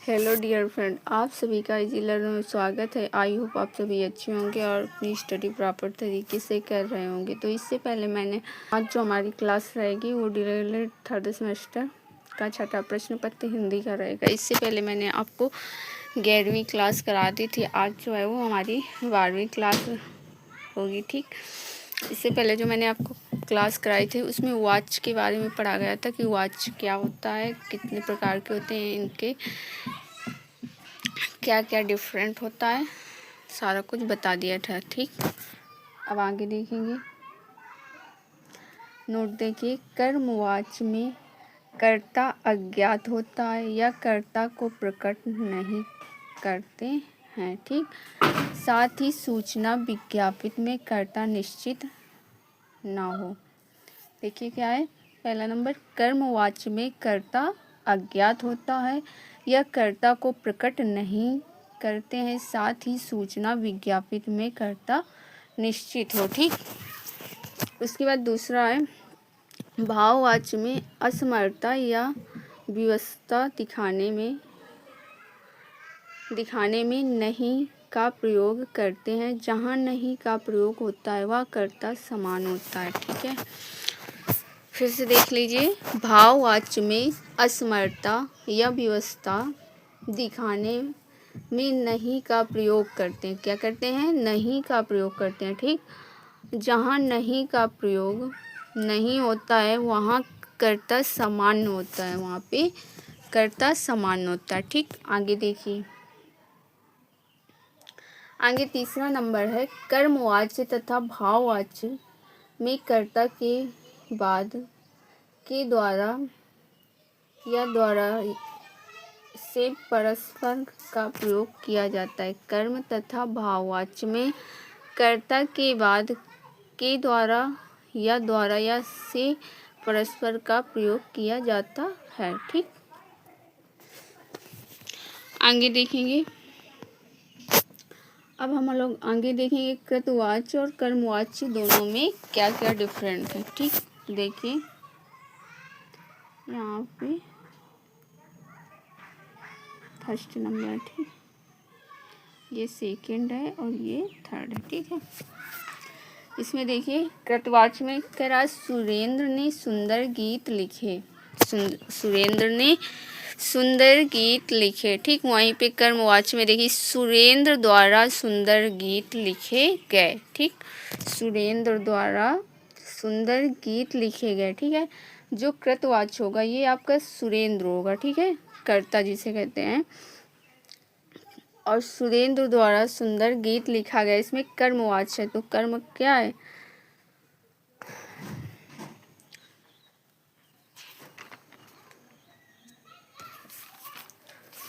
Hello dear friend, आप सभी का इजी लर्नर में स्वागत है। आई होप आप सभी अच्छे होंगे और अपनी स्टडी प्रॉपर तरीके से कर रहे होंगे। तो इससे पहले मैंने आज जो हमारी क्लास रहेगी वो डीएलएड थर्ड सेमेस्टर का छठा प्रश्न पत्र हिंदी का रहेगा। इससे पहले मैंने आपको 11वीं क्लास करा दी थी। आज जो है वो हमारी 12वीं क्लास होगी। ठीक, इससे पहले जो मैंने आपको क्लास कराई थी उसमें वॉच के बारे में पढ़ा गया था कि वॉच क्या होता है, कितने प्रकार के होते हैं, इनके क्या क्या डिफरेंट होता है, सारा कुछ बता दिया था। ठीक, अब आगे देखेंगे। नोट देखिए, कर्मवाच में कर्ता अज्ञात होता है या कर्ता को प्रकट नहीं करते हैं। ठीक, साथ ही सूचना विज्ञापित में कर्ता निश्चित ना हो। देखिए क्या है, पहला नंबर, कर्मवाच में कर्ता अज्ञात होता है या कर्ता को प्रकट नहीं करते हैं, साथ ही सूचना विज्ञापित में कर्ता निश्चित हो। ठीक, उसके बाद दूसरा है, भाववाच में असमर्थता या विवशता दिखाने में नहीं का प्रयोग करते हैं। जहाँ नहीं का प्रयोग होता है वह कर्ता समान होता है। ठीक है, फिर से देख लीजिए। भाववाच में असमर्थता या विवशता दिखाने में नहीं का प्रयोग करते हैं। क्या करते हैं? नहीं का प्रयोग करते हैं। ठीक, जहाँ नहीं का प्रयोग नहीं होता है वहाँ कर्ता समान होता है, वहाँ पे कर्ता समान होता है। ठीक, आगे देखिए। आगे तीसरा नंबर है, कर्मवाच्य तथा भाववाच्य में कर्ता के बाद के द्वारा या द्वारा से परस्पर का प्रयोग किया जाता है। कर्म तथा भाववाच्य में कर्ता के बाद के द्वारा या से परस्पर का प्रयोग किया जाता है। ठीक, आगे देखेंगे। अब हम लोग आगे देखेंगे कृतवाच्य और कर्मवाच्य दोनों में क्या क्या डिफरेंट है। ठीक, देखिए यहाँ पे फर्स्ट नंबर है। ठीक, ये सेकंड है और ये थर्ड है। ठीक है, इसमें देखिए कृतवाच्य में कह रहा है, सुरेंद्र ने सुंदर गीत लिखे। सुरेंद्र ने सुंदर गीत लिखे। ठीक, वहीं पे कर्मवाच्य में देखिए, सुरेंद्र द्वारा सुंदर गीत लिखे गए। ठीक, सुरेंद्र द्वारा सुंदर गीत लिखे गए। ठीक है, जो कृतवाच्य होगा ये आपका सुरेंद्र होगा। ठीक है, कर्ता जिसे कहते हैं, और सुरेंद्र द्वारा सुंदर गीत लिखा गया, इसमें कर्मवाच्य है। तो कर्म क्या है?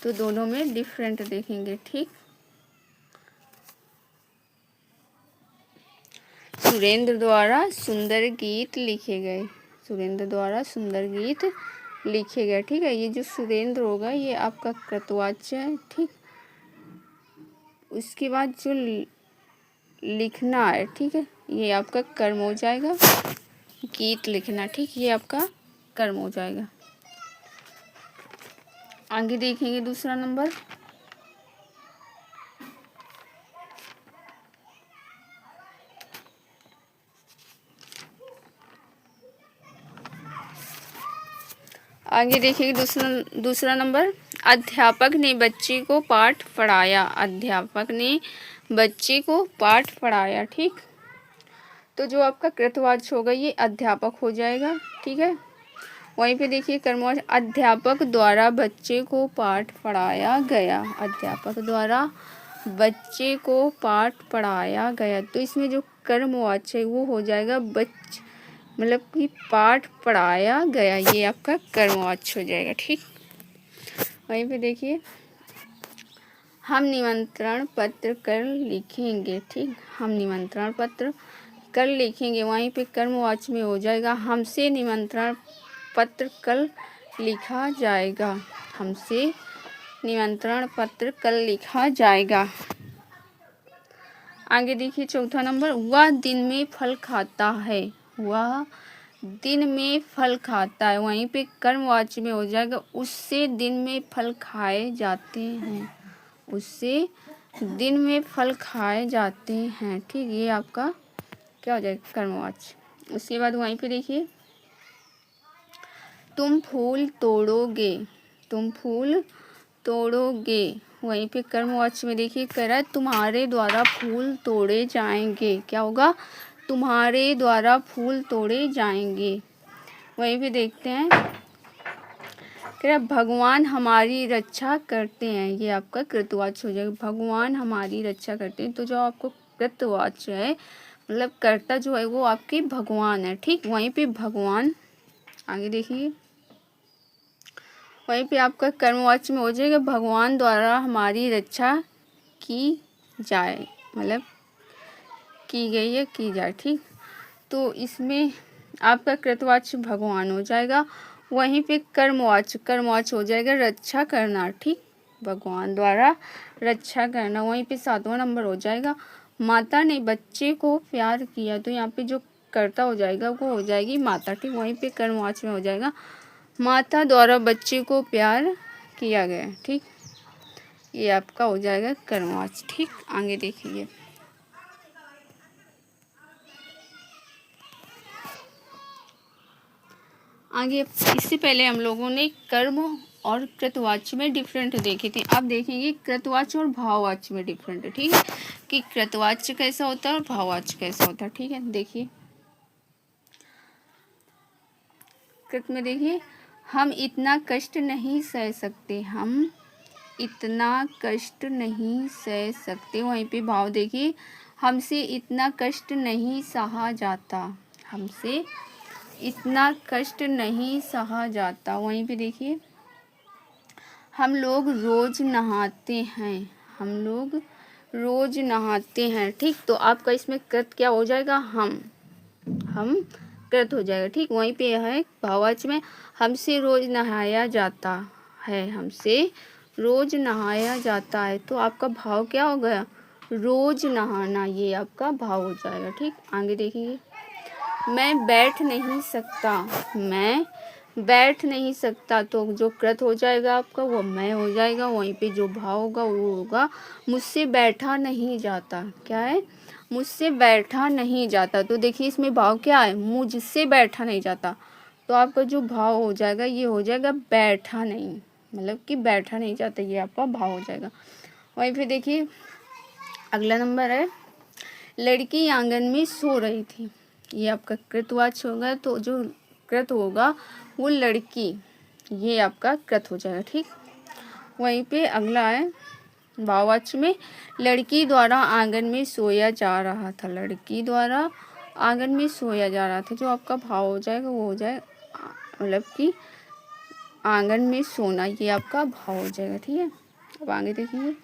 तो दोनों में डिफरेंट देखेंगे। ठीक, सुरेंद्र द्वारा सुंदर गीत लिखे गए, सुरेंद्र द्वारा सुंदर गीत लिखे गए। ठीक है, ये जो सुरेंद्र होगा ये आपका कृतवाच्य है। ठीक, उसके बाद जो लिखना है, ठीक है, ये आपका कर्म हो जाएगा। गीत लिखना, ठीक, ये आपका कर्म हो जाएगा। आगे देखेंगे दूसरा नंबर। आगे देखिए दूसरा नंबर, अध्यापक ने बच्चे को पाठ पढ़ाया। अध्यापक ने बच्चे को पाठ पढ़ाया। ठीक, तो जो आपका कृतवाच्य होगा ये अध्यापक हो जाएगा। ठीक है, वहीं पे देखिए कर्मवाच्य, अध्यापक द्वारा बच्चे को पाठ पढ़ाया गया। अध्यापक द्वारा बच्चे को पाठ पढ़ाया गया। तो इसमें जो कर्मवाच्य है वो हो जाएगा मतलब कि पाठ पढ़ाया गया, ये आपका कर्मवाच्य हो जाएगा। ठीक, वहीं पे देखिए, हम निमंत्रण पत्र कर लिखेंगे। ठीक, हम निमंत्रण पत्र कर लिखेंगे, वहीं पे कर्मवाच्य में हो जाएगा, हमसे निमंत्रण पत्र कल लिखा जाएगा। हमसे निमंत्रण पत्र कल लिखा जाएगा। आगे देखिए चौथा नंबर, वह दिन में फल खाता है। वह दिन में फल खाता है, वहीं पे कर्मवाच्य में हो जाएगा उससे दिन में फल खाए जाते हैं, उससे दिन में फल खाए जाते हैं। ठीक, ये आपका क्या हो जाएगा कर्मवाच्य। उसके बाद वहीं पे देखिए, तुम फूल तोड़ोगे, तुम फूल तोड़ोगे, वहीं पे कर्मवाच्य में देखिए कह रहा है तुम्हारे द्वारा फूल तोड़े जाएंगे। क्या होगा, तुम्हारे द्वारा फूल तोड़े जाएंगे। वहीं पे देखते हैं, कह रहा भगवान हमारी रक्षा करते हैं, ये आपका कृतवाच्य हो जाएगा। भगवान हमारी रक्षा करते हैं, तो जो आपको कृतवाच्य है मतलब कर्ता जो है वो आपके भगवान है। ठीक, वहीं पे भगवान, आगे देखिए, वहीं पे आपका कर्मवाच्य में हो जाएगा भगवान द्वारा हमारी रक्षा की जाए, मतलब की गई है, की जाए। ठीक, तो इसमें आपका कृतवाच्य भगवान हो जाएगा। वहीं पे कर्मवाच्य हो जाएगा रक्षा करना। ठीक, भगवान द्वारा रक्षा करना, वहीं पे 7वां नंबर हो जाएगा माता ने बच्चे को प्यार किया, तो यहाँ पे जो कर्ता हो जाएगा वो हो जाएगी माता। ठीक, वहीं पे कर्मवाच्य में हो जाएगा माता द्वारा बच्चे को प्यार किया गया। ठीक, ये आपका हो जाएगा कर्मवाच्य। ठीक, आगे देखिए, आगे इससे पहले हम लोगों ने कर्म और कृतवाच्य में डिफरेंट देखे थे। अब देखेंगे कृतवाच्य और भाववाच्य में डिफरेंट है। ठीक है, कि कृतवाच्य कैसा होता है और भाववाच्य कैसा होता है। ठीक है, देखिए कृत में देखिए, हम इतना कष्ट नहीं सह सकते, हम इतना कष्ट नहीं सह सकते। वहीं पे भाव देखिए, हमसे इतना कष्ट नहीं सहा जाता, हमसे इतना कष्ट नहीं सहा जाता। वहीं पे देखिए, हम लोग रोज नहाते हैं, हम लोग रोज नहाते हैं। ठीक, तो आपका इसमें कृत क्या हो जाएगा, हम कृत हो जाएगा। ठीक, वहीं पे है भाववाच्य में हमसे रोज नहाया जाता है, हमसे रोज नहाया जाता है, तो आपका भाव क्या हो गया, रोज नहाना, ये आपका भाव हो जाएगा। ठीक, आगे देखिए, मैं बैठ नहीं सकता, मैं बैठ नहीं सकता, तो जो कृत हो जाएगा आपका वो मैं हो जाएगा। वहीं पे जो भाव होगा वो होगा मुझसे बैठा नहीं जाता। क्या है, मुझसे बैठा नहीं जाता, तो देखिए इसमें भाव क्या है, मुझसे बैठा नहीं जाता, तो आपका जो भाव हो जाएगा ये हो जाएगा बैठा नहीं, मतलब कि बैठा नहीं जाता, ये आपका भाव हो जाएगा। वहीं पे देखिए अगला नंबर है, लड़की आंगन में सो रही थी, ये आपका कृतवाच्य होगा, तो जो कृत होगा वो लड़की, ये आपका कृत हो जाएगा। ठीक, वहीं पे अगला है भाववाच्य में, लड़की द्वारा आंगन में सोया जा रहा था, लड़की द्वारा आंगन में सोया जा रहा था, जो आपका भाव हो जाएगा वो हो जाए मतलब कि आंगन में सोना, ये आपका भाव हो जाएगा। ठीक है, अब आगे देखिए,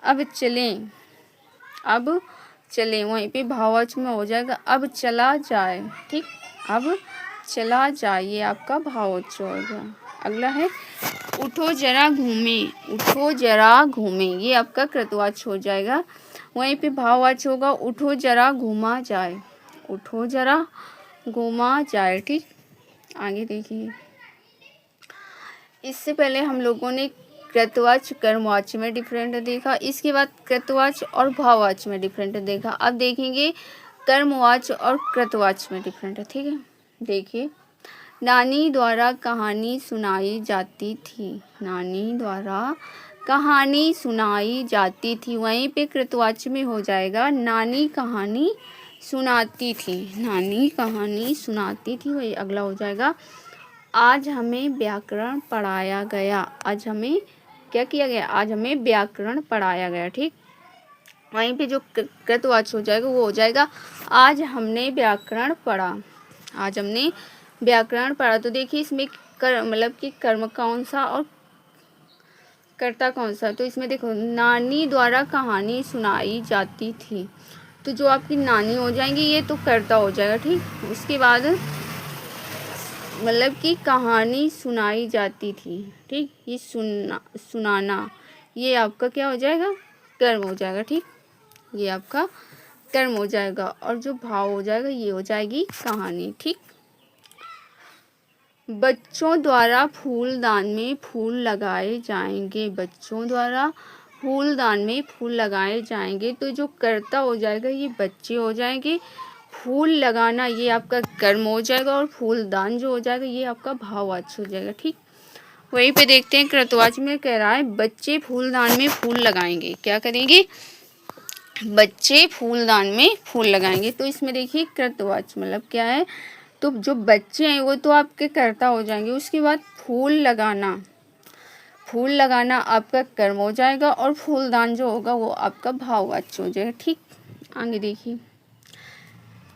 अब चलें, अब चलें, वहीं पे भाववाच्य में हो जाएगा अब चला जाए। ठीक, अब चला जाए, ये आपका भाववाच्य होगा। अगला है उठो जरा घूमे, उठो जरा घूमे, ये आपका कृतवाच्य हो जाएगा। वहीं पे भाववाच्य होगा उठो जरा घूमा जाए, उठो जरा घूमा जाए। ठीक, आगे देखिए, इससे पहले हम लोगों ने कृतवाच्य कर्मवाच्य में डिफरेंट देखा, इसके बाद कृतवाच्य और भाववाच्य में डिफरेंट देखा। अब देखेंगे कर्मवाच्य और कृतवाच्य में डिफरेंट है। ठीक है, देखिए, नानी द्वारा कहानी सुनाई जाती थी, नानी द्वारा कहानी सुनाई जाती थी, वहीं पे कृतवाच्य में हो जाएगा नानी कहानी सुनाती थी, नानी कहानी सुनाती थी, वही अगला हो जाएगा आज हमें व्याकरण पढ़ाया गया, आज हमें क्या किया गया, आज हमें व्याकरण पढ़ाया गया। ठीक, वहीं पे जो कृतवाच्य हो जाएगा वो हो जाएगा आज हमने व्याकरण पढ़ा, आज हमने व्याकरण पढ़ा। तो देखिए इसमें मतलब कि कर्म कौन सा और कर्ता कौन सा, तो इसमें देखो नानी द्वारा कहानी सुनाई जाती थी, तो जो आपकी नानी हो जाएंगी ये तो कर्ता हो जाएगा। ठीक, उसके बाद मतलब कि कहानी सुनाई जाती थी। ठीक, ये सुनाना ये आपका क्या हो जाएगा, कर्म हो जाएगा। ठीक, ये आपका कर्म हो जाएगा, और जो भाव हो जाएगा ये हो जाएगी कहानी। ठीक, बच्चों द्वारा फूलदान में फूल लगाए जाएंगे। बच्चों द्वारा फूलदान में फूल लगाए जाएंगे। तो जो कर्ता हो जाएगा ये बच्चे हो जाएंगे, फूल लगाना ये आपका कर्म हो जाएगा, और फूलदान जो हो जाएगा ये आपका भाववाची हो जाएगा। ठीक, वहीं पे देखते हैं कृतवाची में कह रहा है बच्चे फूलदान में फूल लगाएंगे। क्या करेंगे? बच्चे फूलदान में फूल लगाएंगे। तो इसमें देखिए कृतवाची मतलब क्या है, तो जो बच्चे हैं वो तो आपके कर्ता हो जाएंगे। उसके बाद फूल लगाना, फूल लगाना आपका कर्म हो जाएगा, और फूलदान जो होगा वो आपका भाववाची हो जाएगा। ठीक, आगे देखिए,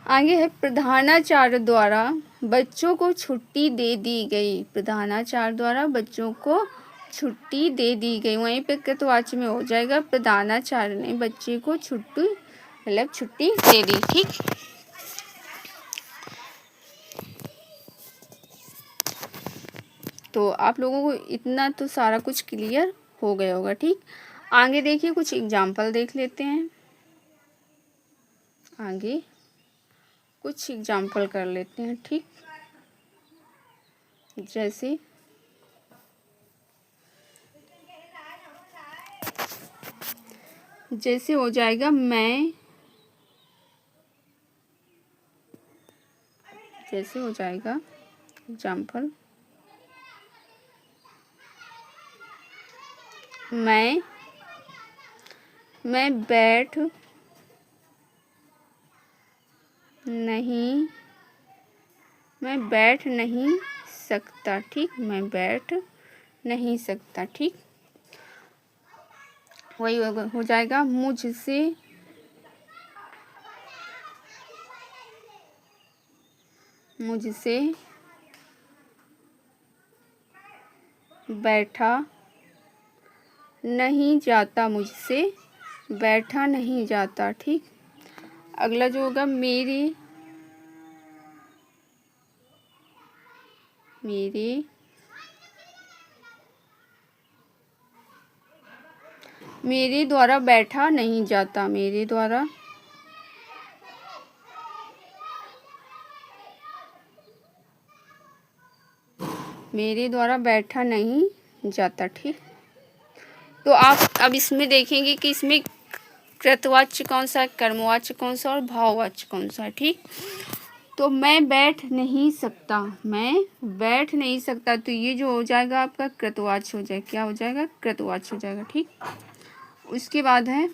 आगे है प्रधानाचार्य द्वारा बच्चों को छुट्टी दे दी गई। प्रधानाचार्य द्वारा बच्चों को छुट्टी दे दी गई। वहीं पे कृतवाची में हो जाएगा प्रधानाचार्य ने बच्चे को छुट्टी मतलब छुट्टी दे दी। ठीक, तो आप लोगों को इतना तो सारा कुछ क्लियर हो गया होगा। ठीक, आगे देखिए कुछ एग्जाम्पल देख लेते हैं। आगे कुछ एग्जाम्पल कर लेते हैं। ठीक, जैसे हो जाएगा जैसे हो जाएगा एग्जाम्पल, मैं बैठ नहीं सकता। ठीक, मैं बैठ नहीं सकता। ठीक, वही हो जाएगा मुझसे बैठा नहीं जाता। मुझसे बैठा नहीं जाता। ठीक, अगला जो होगा मेरे द्वारा बैठा नहीं जाता। मेरे द्वारा बैठा नहीं जाता। ठीक, तो आप अब इसमें देखेंगे कि इसमें कृतवाच्य कौन सा है, कर्मवाच्य कौन सा और भाववाच्य कौन सा है। ठीक, तो मैं बैठ नहीं सकता, तो ये जो हो जाएगा आपका कृतवाच्य हो जाएगा। क्या हो जाएगा? कृतवाच्य हो जाएगा। ठीक, उसके बाद है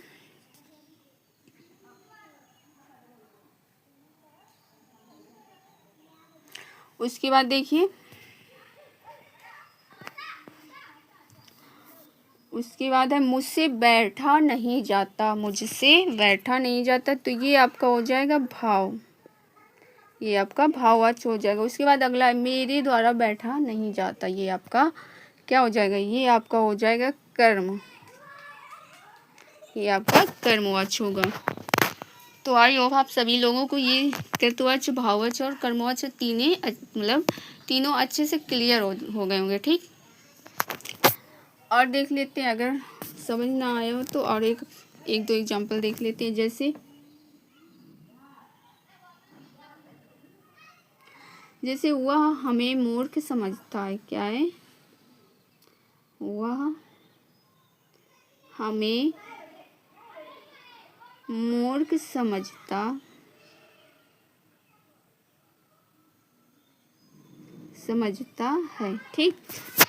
देखिए उसके बाद है मुझसे बैठा नहीं जाता। तो ये आपका हो जाएगा भाव, ये आपका भाववाच्य हो जाएगा। उसके बाद अगला है मेरे द्वारा बैठा नहीं जाता। ये आपका क्या हो जाएगा? ये आपका हो जाएगा कर्म, ये आपका कर्मवाच्य होगा। तो आई होप आप सभी लोगों को ये कृतवाच्य, भाववाच्य और कर्मवाच्य तीनों अच्छे से क्लियर हो गए होंगे। ठीक, और देख लेते हैं, अगर समझ ना आया हो तो और एक दो एग्जाम्पल देख लेते हैं। जैसे वह हमें मूर्ख समझता है। क्या है? वह हमें मूर्ख समझता है। ठीक,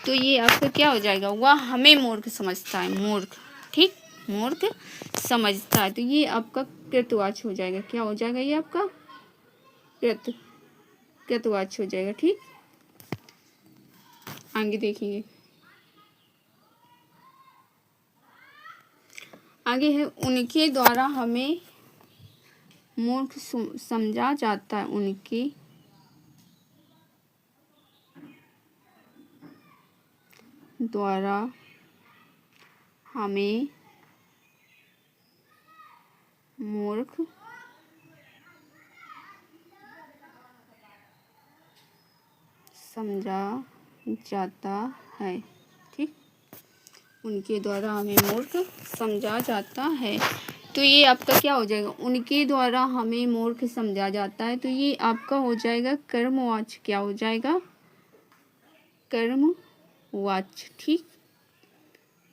तो ये आपका क्या हो जाएगा? वह हमें मूर्ख समझता है। मूर्ख, ठीक, मूर्ख समझता है। तो ये आपका कृतवाच्य हो जाएगा। क्या हो जाएगा? ये आपका कृतवाच्य हो जाएगा। ठीक, आगे देखिए, आगे है उनके द्वारा हमें मूर्ख समझा जाता है। उनके द्वारा हमें मूर्ख समझा जाता है। ठीक, उनके द्वारा हमें मूर्ख समझा जाता है। तो ये आपका क्या हो जाएगा? उनके द्वारा हमें मूर्ख समझा जाता है। तो ये आपका हो जाएगा कर्मवाच्य। क्या हो जाएगा? कर्मवाच्य, ठीक,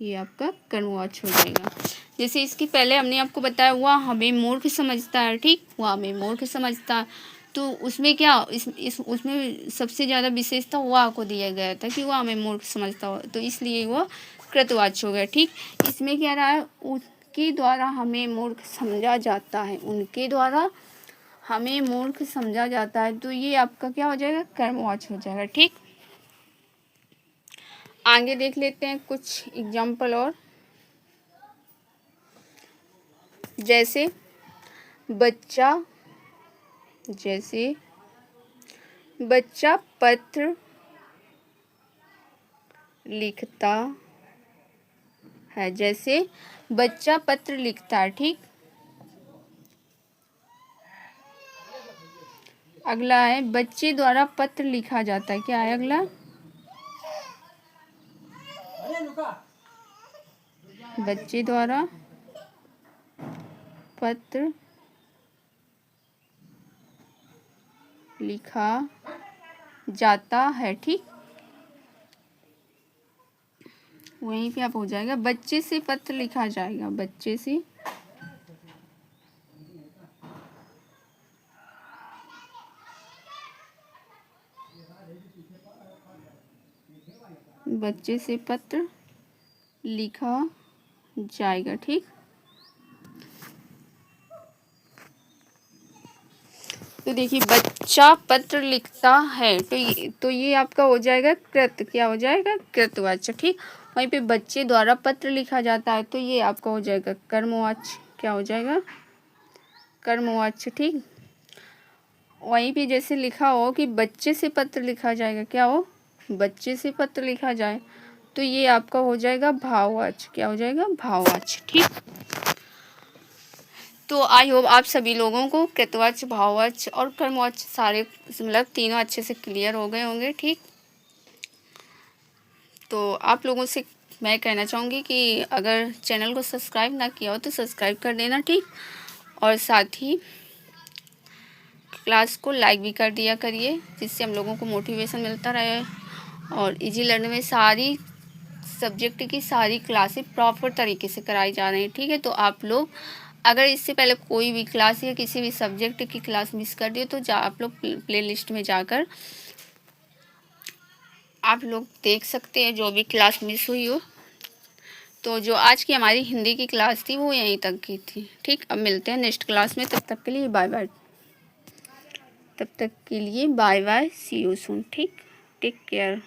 ये आपका कर्मवाच्य हो जाएगा। जैसे इसके पहले हमने आपको बताया वह हमें मूर्ख समझता है, ठीक, वह हमें मूर्ख समझता है, तो उसमें क्या उसमें सबसे ज़्यादा विशेषता वह को दिया गया था कि वह हमें मूर्ख समझता हो, तो इसलिए वह कृतवाच्य हो गया, ठीक। इसमें क्या रहा है, उनके द्वारा हमें मूर्ख समझा जाता है, उनके द्वारा हमें मूर्ख समझा जाता है, तो ये आपका क्या हो जाएगा, कर्मवाच्य हो जाएगा, ठीक। आगे देख लेते हैं कुछ एग्जाम्पल और। जैसे बच्चा पत्र लिखता है, जैसे बच्चा पत्र लिखता है, ठीक। अगला है बच्चे द्वारा पत्र लिखा जाता है, क्या है अगला, बच्चे द्वारा पत्र लिखा जाता है, ठीक। वहीं पे आप हो जाएगा बच्चे से पत्र लिखा जाएगा, बच्चे से पत्र लिखा जाएगा, ठीक। तो देखिए बच्चा पत्र लिखता है, तो ये आपका हो जाएगा कृत, क्या हो जाएगा, कृतवाच्य, ठीक। वहीं पे बच्चे द्वारा पत्र लिखा जाता है, तो ये आपका हो जाएगा कर्मवाच्य, क्या हो जाएगा, कर्मवाच्य, ठीक। वहीं पे जैसे लिखा हो कि बच्चे से पत्र लिखा जाएगा, क्या हो, बच्चे से पत्र लिखा जाए, तो ये आपका हो जाएगा भाववाच्य, क्या हो जाएगा, भाववाच्य, ठीक। तो आई होप आप सभी लोगों को कृतवाच्य, भाववाच्य और कर्मवाच्य सारे मतलब तीनों अच्छे से क्लियर हो गए होंगे, ठीक। तो आप लोगों से मैं कहना चाहूँगी कि अगर चैनल को सब्सक्राइब ना किया हो तो सब्सक्राइब कर देना, ठीक। और साथ ही क्लास को लाइक भी कर दिया करिए, जिससे हम लोगों को मोटिवेशन मिलता रहे और इजी लर्निंग में सारी सब्जेक्ट की सारी क्लासें प्रॉपर तरीके से कराई जा रही हैं, ठीक है। तो आप लोग अगर इससे पहले कोई भी क्लास या किसी भी सब्जेक्ट की क्लास मिस कर दिए तो आप लोग प्ले लिस्ट में जाकर आप लोग देख सकते हैं जो भी क्लास मिस हुई हो। तो जो आज की हमारी हिंदी की क्लास थी वो यहीं तक की थी, ठीक। अब मिलते हैं नेक्स्ट क्लास में, तब तक के लिए बाय बाय, तब तक के लिए bye bye, see you soon, ठीक, टेक केयर।